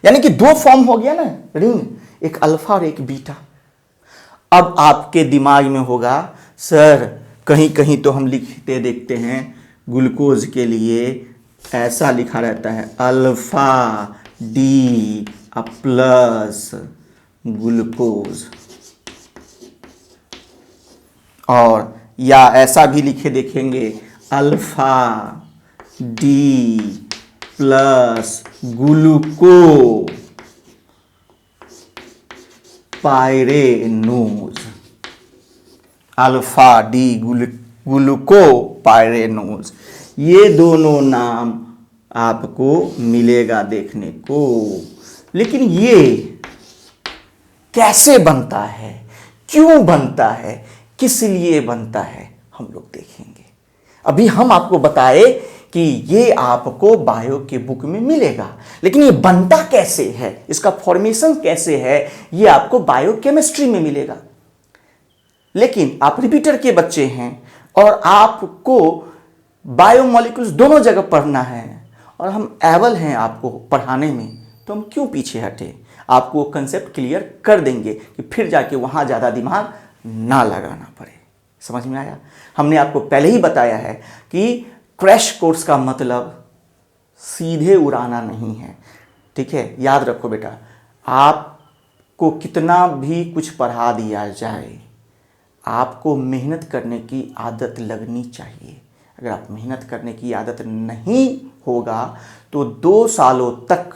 यानी कि 2 फॉर्म हो गया ना रिंग, एक अल्फा और एक बीटा। अब आपके दिमाग में होगा सर कहीं कहीं तो हम लिखते देखते हैं ग्लूकोज के लिए ऐसा लिखा रहता है अल्फा डी प्लस ग्लूकोज, और या ऐसा भी लिखे देखेंगे alpha D plus ग्लूको pyranose, alpha D ग्लूको pyranose. ये दोनों नाम आपको मिलेगा देखने को। लेकिन ये कैसे बनता है, क्यों बनता है, किस लिए बनता है, हम लोग देखेंगे। अभी हम आपको बताए कि ये आपको बायो के बुक में मिलेगा, लेकिन ये बनता कैसे है, इसका फॉर्मेशन कैसे है, ये आपको बायोकेमिस्ट्री में मिलेगा। लेकिन आप रिपीटर के बच्चे हैं और आपको बायोमोलिक्यूल्स दोनों जगह पढ़ना है और हम एबल हैं आपको पढ़ाने में, तो हम क्यों पीछे हटे। आपको कंसेप्ट क्लियर कर देंगे कि फिर जाके वहां ज़्यादा दिमाग ना लगाना पड़े। समझ में आया? हमने आपको पहले ही बताया है कि क्रैश कोर्स का मतलब सीधे उड़ाना नहीं है, ठीक है। याद रखो बेटा, आपको कितना भी कुछ पढ़ा दिया जाए, आपको मेहनत करने की आदत लगनी चाहिए। अगर आप मेहनत करने की आदत नहीं होगा तो 2 सालों तक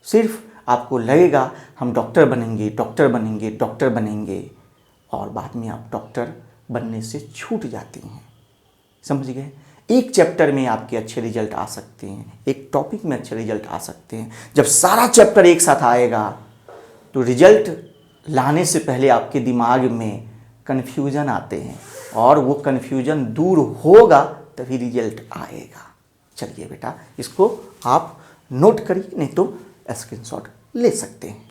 सिर्फ आपको लगेगा हम डॉक्टर बनेंगे, डॉक्टर बनेंगे, डॉक्टर बनेंगे, और बाद में आप डॉक्टर बनने से छूट जाते हैं। समझ गए? एक चैप्टर में आपके अच्छे रिजल्ट आ सकते हैं, एक टॉपिक में अच्छे रिजल्ट आ सकते हैं। जब सारा चैप्टर एक साथ आएगा तो रिजल्ट लाने से पहले आपके दिमाग में कन्फ्यूजन आते हैं, और वो कन्फ्यूजन दूर होगा तभी रिजल्ट आएगा। चलिए बेटा, इसको आप नोट करिए, नहीं तो स्क्रीनशॉट ले सकते हैं।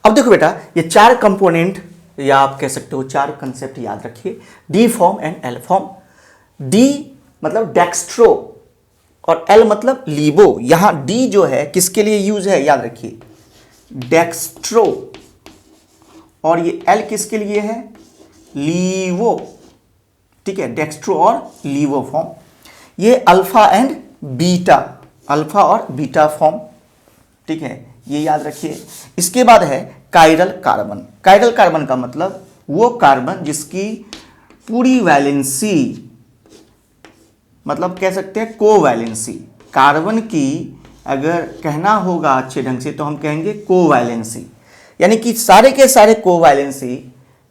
अब देखो बेटा, ये 4 कंपोनेंट, या आप कह सकते हो 4 कंसेप्ट याद रखिए, D form and L form. D मतलब डेक्स्ट्रो और एल मतलब लीवो। यहां डी जो है किसके लिए यूज है, याद रखिए, डेक्स्ट्रो, और ये एल किसके लिए है, लीवो, ठीक है। डेक्स्ट्रो और लीवो फॉर्म, ये अल्फा एंड बीटा, अल्फा और बीटा फॉर्म, ठीक है, ये याद रखिए। इसके बाद है कायरल कार्बन। कायरल कार्बन का मतलब वो कार्बन जिसकी पूरी वैलेंसी, मतलब कह सकते हैं कोवैलेंसी, कार्बन की अगर कहना होगा अच्छे ढंग से तो हम कहेंगे कोवैलेंसी, यानी कि सारे के सारे कोवैलेंसी,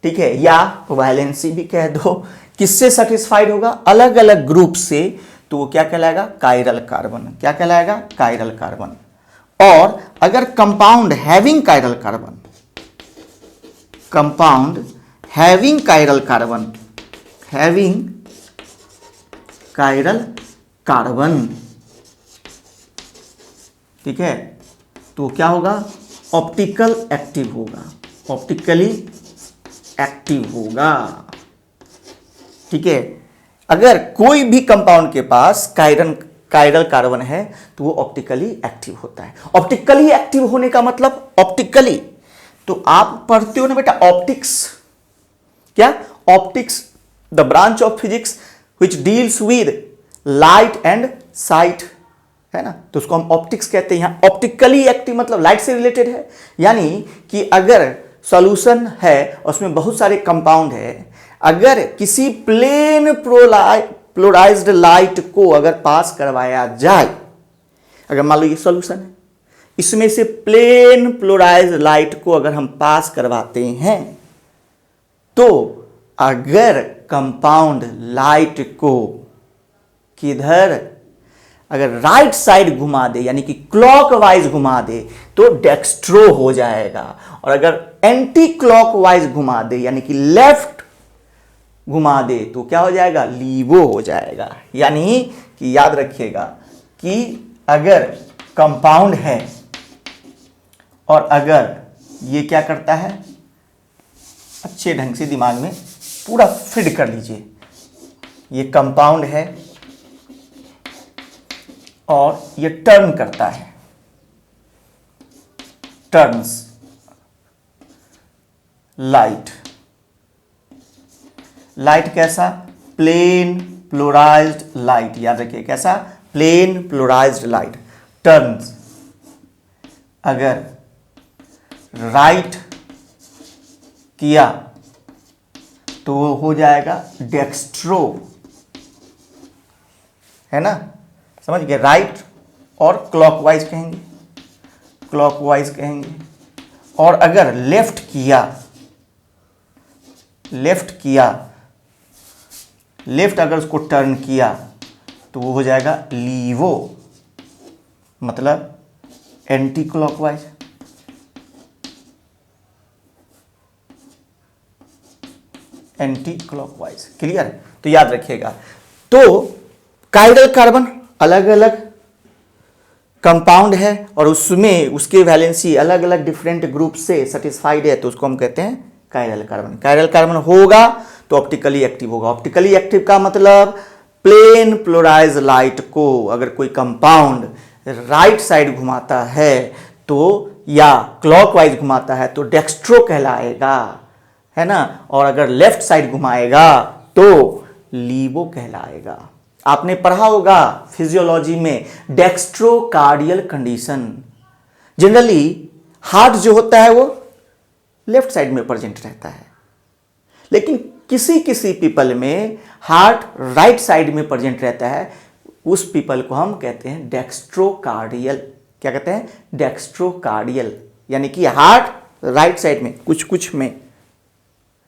ठीक है, या वैलेंसी भी कह दो, किससे सेटिस्फाइड होगा, अलग अलग ग्रुप से, तो वो क्या कहलाएगा, कायरल कार्बन। क्या कहलाएगा, कायरल कार्बन। और अगर compound having chiral carbon, compound having chiral carbon, having chiral carbon, ठीक है, तो क्या होगा, ऑप्टिकल एक्टिव होगा, ऑप्टिकली एक्टिव होगा, ठीक है। अगर कोई भी कंपाउंड के पास कायरल कार्बन है तो वो ऑप्टिकली एक्टिव होता है। ऑप्टिकली एक्टिव होने का मतलब, ऑप्टिकली तो आप पढ़ते हो ना बेटा ऑप्टिक्स, क्या, optics the branch of physics which deals with light and site, है ना, तो उसको हम ऑप्टिक्स कहते हैं। यहां ऑप्टिकली एक्टिव मतलब लाइट से रिलेटेड है, यानी कि अगर सॉल्यूशन है उसमें बहुत सारे कंपाउंड है, अगर किसी प्लेन प्लोराइज्ड लाइट को अगर पास करवाया जाए, अगर मान लो ये सॉल्यूशन है, इसमें से प्लेन प्लोराइज्ड लाइट को अगर हम पास करवाते हैं, तो अगर कंपाउंड लाइट को किधर अगर राइट साइड घुमा दे, यानी कि क्लॉकवाइज घुमा दे, तो डेक्स्ट्रो हो जाएगा, और अगर एंटी क्लॉकवाइज घुमा दे, यानी कि लेफ्ट घुमा दे, तो क्या हो जाएगा, लीवो हो जाएगा। यानी कि याद रखिएगा कि अगर कंपाउंड है और अगर ये क्या करता है, अच्छे ढंग से दिमाग में पूरा फिट कर लीजिए, ये कंपाउंड है और ये टर्न करता है, टर्न्स लाइट, लाइट कैसा, प्लेन प्लोराइज्ड लाइट, याद रखिए कैसा, प्लेन प्लोराइज्ड लाइट, टर्न्स अगर राइट किया तो वो हो जाएगा डेक्स्ट्रो, है ना, समझ गए, राइट और क्लॉकवाइज कहेंगे, क्लॉकवाइज कहेंगे, और अगर लेफ्ट किया, लेफ्ट अगर उसको टर्न किया तो वो हो जाएगा लीवो, मतलब anti clockwise. Anti clockwise, clear है, तो याद रखिएगा। तो काइरल कार्बन अलग अलग कंपाउंड है और उसमें उसके वैलेंसी अलग अलग डिफरेंट ग्रुप से सेटिस्फाइड है, तो उसको हम कहते हैं काइरल कार्बन। काइरल कार्बन होगा तो ऑप्टिकली एक्टिव होगा। ऑप्टिकली एक्टिव का मतलब प्लेन प्लोराइज लाइट को अगर कोई कंपाउंड राइट साइड घुमाता है तो, या क्लॉकवाइज घुमाता है तो डेक्स्ट्रो कहलाएगा, है ना, और अगर लेफ्ट साइड घुमाएगा तो लीवो कहलाएगा। आपने पढ़ा होगा फिजियोलॉजी में डेक्स्ट्रोकार्डियल कंडीशन। जनरली हार्ट जो होता है वो लेफ्ट साइड में प्रेजेंट रहता है, लेकिन किसी किसी पीपल में हार्ट राइट साइड में प्रेजेंट रहता है, उस पीपल को हम कहते हैं डेक्स्ट्रोकार्डियल। क्या कहते हैं, डेक्स्ट्रोकार्डियल, यानी कि हार्ट राइट साइड में कुछ में,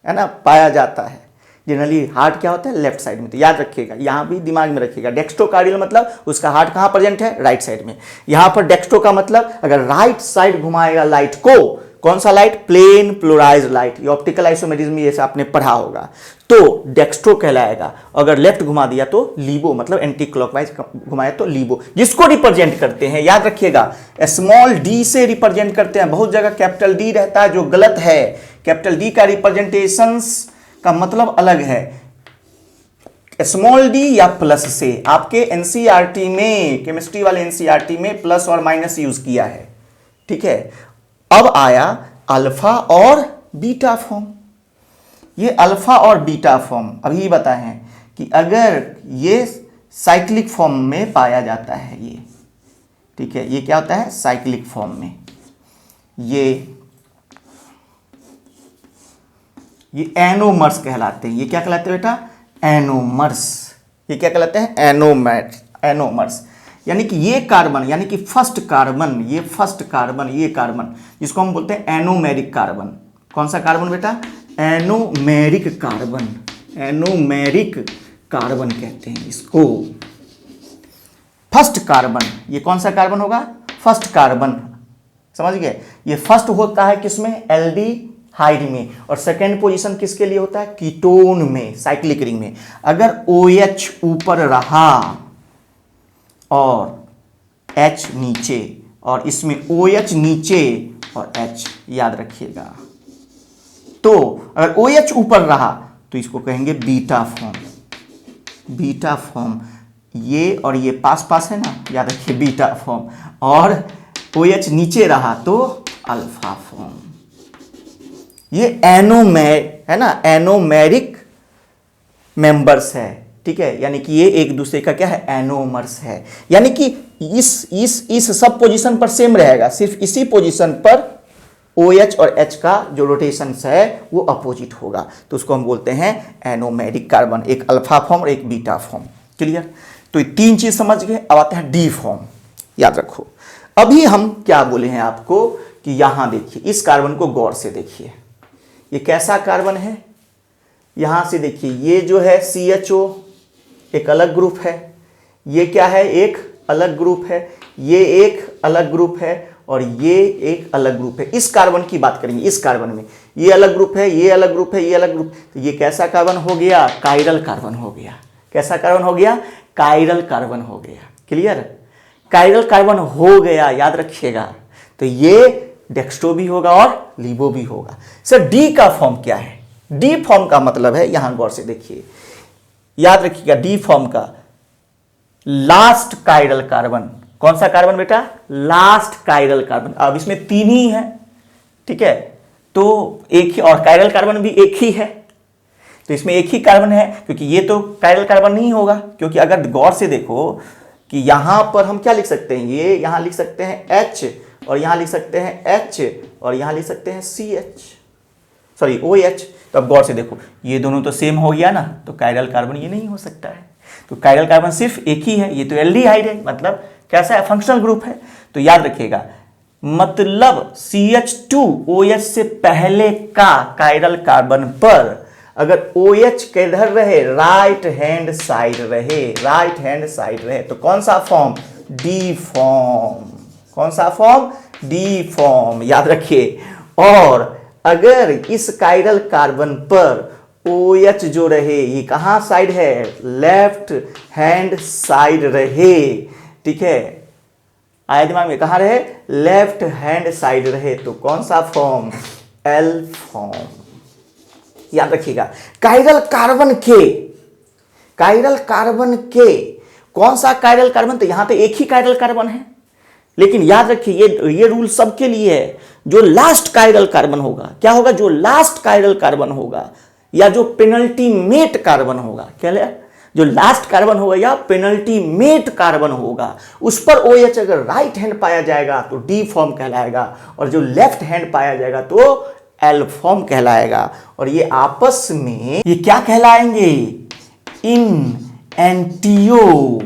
है ना, पाया जाता है। जनरली हार्ट क्या होता है, लेफ्ट साइड में। तो याद रखिएगा, यहां भी दिमाग में रखिएगा, डेक्स्ट्रोकार्डियल मतलब उसका हार्ट कहां प्रेजेंट है, राइट साइड में। यहां पर डेक्स्ट्रो का मतलब अगर राइट साइड घुमाएगा लाइट को, कौन सा लाइट, प्लेन प्लोराइज्ड लाइट, ये ऑप्टिकल आइसोमेरिज्म ये आपने पढ़ा होगा, तो डेक्स्ट्रो कहलाएगा। अगर लेफ्ट घुमा दिया तो लीवो, मतलब एंटी क्लॉकवाइज घुमाया तो लीवो, जिसको रिप्रेजेंट करते हैं, याद रखिएगा, स्मॉल डी से रिप्रेजेंट करते हैं। बहुत जगह कैपिटल डी रहता है जो गलत है। कैपिटल डी का रिप्रेजेंटेशंस का मतलब अलग है, स्मॉल डी या प्लस से। आपके एनसीईआरटी में, केमिस्ट्री वाले एनसीईआरटी में प्लस और माइनस यूज किया है, ठीक है। अब आया अल्फा और बीटा फॉर्म। ये अल्फा और बीटा फॉर्म अभी बताए हैं कि अगर ये साइक्लिक फॉर्म में पाया जाता है, ये ठीक है, ये क्या होता है, साइक्लिक फॉर्म में। ये एनोमर्स कहलाते हैं। ये क्या कहलाते हैं बेटा, एनोमर्स। ये क्या कहलाते हैं, एनोमर्स, यानी कि ये कार्बन, यानी कि फर्स्ट कार्बन, ये फर्स्ट कार्बन, ये कार्बन जिसको हम बोलते हैं एनोमेरिक कार्बन। कौन सा कार्बन बेटा, एनोमेरिक कार्बन, एनोमेरिक कार्बन कहते हैं इसको। फर्स्ट कार्बन, ये कौन सा कार्बन होगा, फर्स्ट कार्बन, समझ गए। ये फर्स्ट होता है किसमें, एल्डिहाइड में, और सेकेंड पोजीशन किसके लिए होता है, कीटोन में, साइक्लिक रिंग में। अगर OH ऊपर रहा और H नीचे, और इसमें OH नीचे और H, याद रखिएगा। तो अगर OH ऊपर रहा तो इसको कहेंगे बीटा फॉर्म। बीटा फॉर्म, ये और ये पास पास है ना, याद रखिए बीटा फॉर्म। और OH नीचे रहा तो अल्फा फॉर्म। ये है ना, एनोमेरिक मेंबर्स है, ठीक है, यानी कि ये एक दूसरे का क्या है, एनोमर्स है। यानी कि इस सब पोजीशन पर सेम रहेगा, सिर्फ इसी पोजीशन पर OH और H का जो रोटेशन है वो अपोजिट होगा, तो उसको हम बोलते हैं एनोमेरिक कार्बन, एक अल्फा फॉर्म और एक बीटा फॉर्म। क्लियर? तो ये 3 चीज समझ गए। अब आते हैं डी फॉर्म, याद रखो। अभी हम क्या बोले हैं आपको कि यहां देखिए, इस कार्बन को गौर से देखिए, ये कैसा कार्बन है। यहां से देखिए, ये जो है CHO एक अलग ग्रुप है, ये क्या है, एक अलग ग्रुप है, ये एक अलग ग्रुप है और ये एक अलग ग्रुप है। इस कार्बन की बात करेंगे, इस कार्बन में ये अलग ग्रुप है, ये अलग ग्रुप है, ये अलग ग्रुप, तो ये कैसा कार्बन हो गया, कायरल कार्बन हो गया। कैसा कार्बन हो गया, कायरल कार्बन हो गया। क्लियर? कायरल कार्बन हो गया, याद रखिएगा। तो ये डेक्स्ट्रो भी होगा और लिबो भी होगा। सर डी का फॉर्म क्या है? डी फॉर्म का मतलब है, यहां गौर से देखिए, याद रखिएगा, डी फॉर्म का लास्ट कायरल कार्बन। कौन सा कार्बन बेटा? Last chiral carbon. अब इसमें 3 ही है, ठीक है, तो एक ही, और कायरल कार्बन भी एक ही है, तो इसमें एक ही कार्बन है, क्योंकि ये तो कायरल कार्बन नहीं होगा। क्योंकि अगर गौर से देखो कि यहां पर हम क्या लिख सकते हैं, ये यहां लिख सकते हैं H और यहां लिख सकते हैं H और यहां लिख सकते हैं OH। तो अब गौर से देखो, ये दोनों तो सेम हो गया ना, तो कायरल कार्बन ये नहीं हो सकता है। तो कायरल कार्बन सिर्फ एक ही है, ये तो एल्डिहाइड है, मतलब कैसा है, फंक्शनल ग्रुप है। तो याद रखिएगा, मतलब CH2OH से पहले का कायरल कार्बन पर अगर OH किधर रहे, राइट हैंड साइड रहे, राइट हैंड साइड रहे, तो कौन सा फॉर्म, डी फॉर्म। कौन सा फॉर्म, डी फॉर्म, याद रखिए। और अगर इस कायरल कार्बन पर OH जो रहे, ये कहां साइड है, लेफ्ट हैंड साइड रहे, ठीक है, आया दिमाग में, कहां रहे, लेफ्ट हैंड साइड रहे, तो कौन सा फॉर्म, एल फॉर्म। याद रखिएगा, कायरल कार्बन के कौन सा कायरल कार्बन, तो यहां पे एक ही कायरल कार्बन है, लेकिन याद रखिए ये रूल सबके लिए है। जो लास्ट कायरल कार्बन होगा, क्या होगा, जो लास्ट कायरल कार्बन होगा या जो पेनल्टीमेट कार्बन होगा, क्या ले, जो लास्ट कार्बन होगा या पेनल्टीमेट कार्बन होगा, उस पर OH अगर राइट हैंड पाया जाएगा तो डी फॉर्म कहलाएगा, और जो लेफ्ट हैंड पाया जाएगा तो एल फॉर्म कहलाएगा। और ये आपस में ये क्या कहलाएंगे, इन एंटियोमर्स।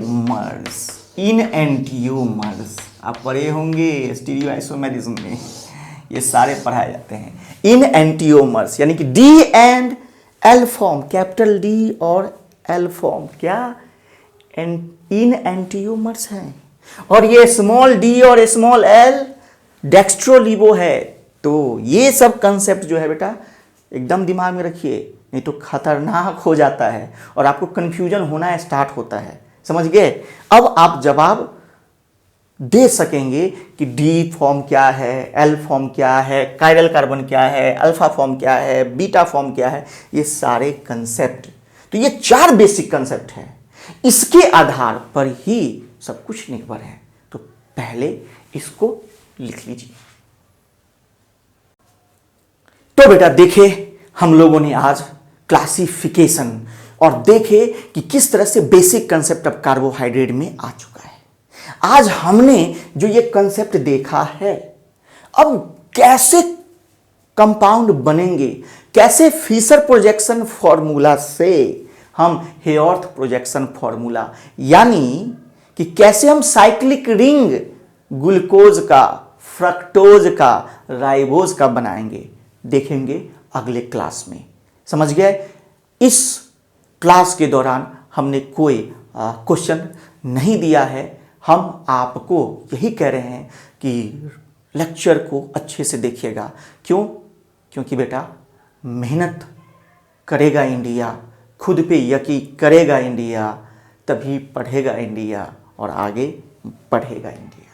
इन एंटियोमर्स आप पढ़े होंगे स्टीरियोआइसोमेरिज्म में, ये सारे पढ़ाए जाते हैं। इन एंटियोमर्स यानी कि D and L form, capital D और एल फॉर्म क्या, इन एंटियोमर्स हैं। और ये स्मॉल डी और स्मॉल एल डेक्स्ट्रोलिबो है। तो ये सब कंसेप्ट जो है बेटा एकदम दिमाग में रखिए, नहीं तो खतरनाक हो जाता है और आपको कंफ्यूजन होना स्टार्ट होता है। समझ गए? अब आप जवाब दे सकेंगे कि डी फॉर्म क्या है, एल फॉर्म क्या है, कायरल कार्बन क्या है, अल्फा फॉर्म क्या है, बीटा फॉर्म क्या है, ये सारे कंसेप्ट। तो ये 4 बेसिक कंसेप्ट हैं, इसके आधार पर ही सब कुछ निर्भर है। तो पहले इसको लिख लीजिए। तो बेटा देखे हम लोगों ने आज क्लासिफिकेशन और देखे कि किस तरह से बेसिक कंसेप्ट ऑफ कार्बोहाइड्रेट में आ चुका है। आज हमने जो ये कंसेप्ट देखा है, अब कैसे कंपाउंड बनेंगे, कैसे फिशर प्रोजेक्शन फॉर्मूला से हम हेयॉर्थ प्रोजेक्शन फॉर्मूला, यानी कि कैसे हम साइक्लिक रिंग ग्लूकोज का, फ्रक्टोज का, राइबोज का बनाएंगे, देखेंगे अगले क्लास में। समझ गए? इस क्लास के दौरान हमने कोई क्वेश्चन नहीं दिया है। हम आपको यही कह रहे हैं कि लेक्चर को अच्छे से देखिएगा। क्यों? क्योंकि बेटा मेहनत करेगा इंडिया, खुद पे यकीन करेगा इंडिया, तभी पढ़ेगा इंडिया और आगे बढ़ेगा इंडिया।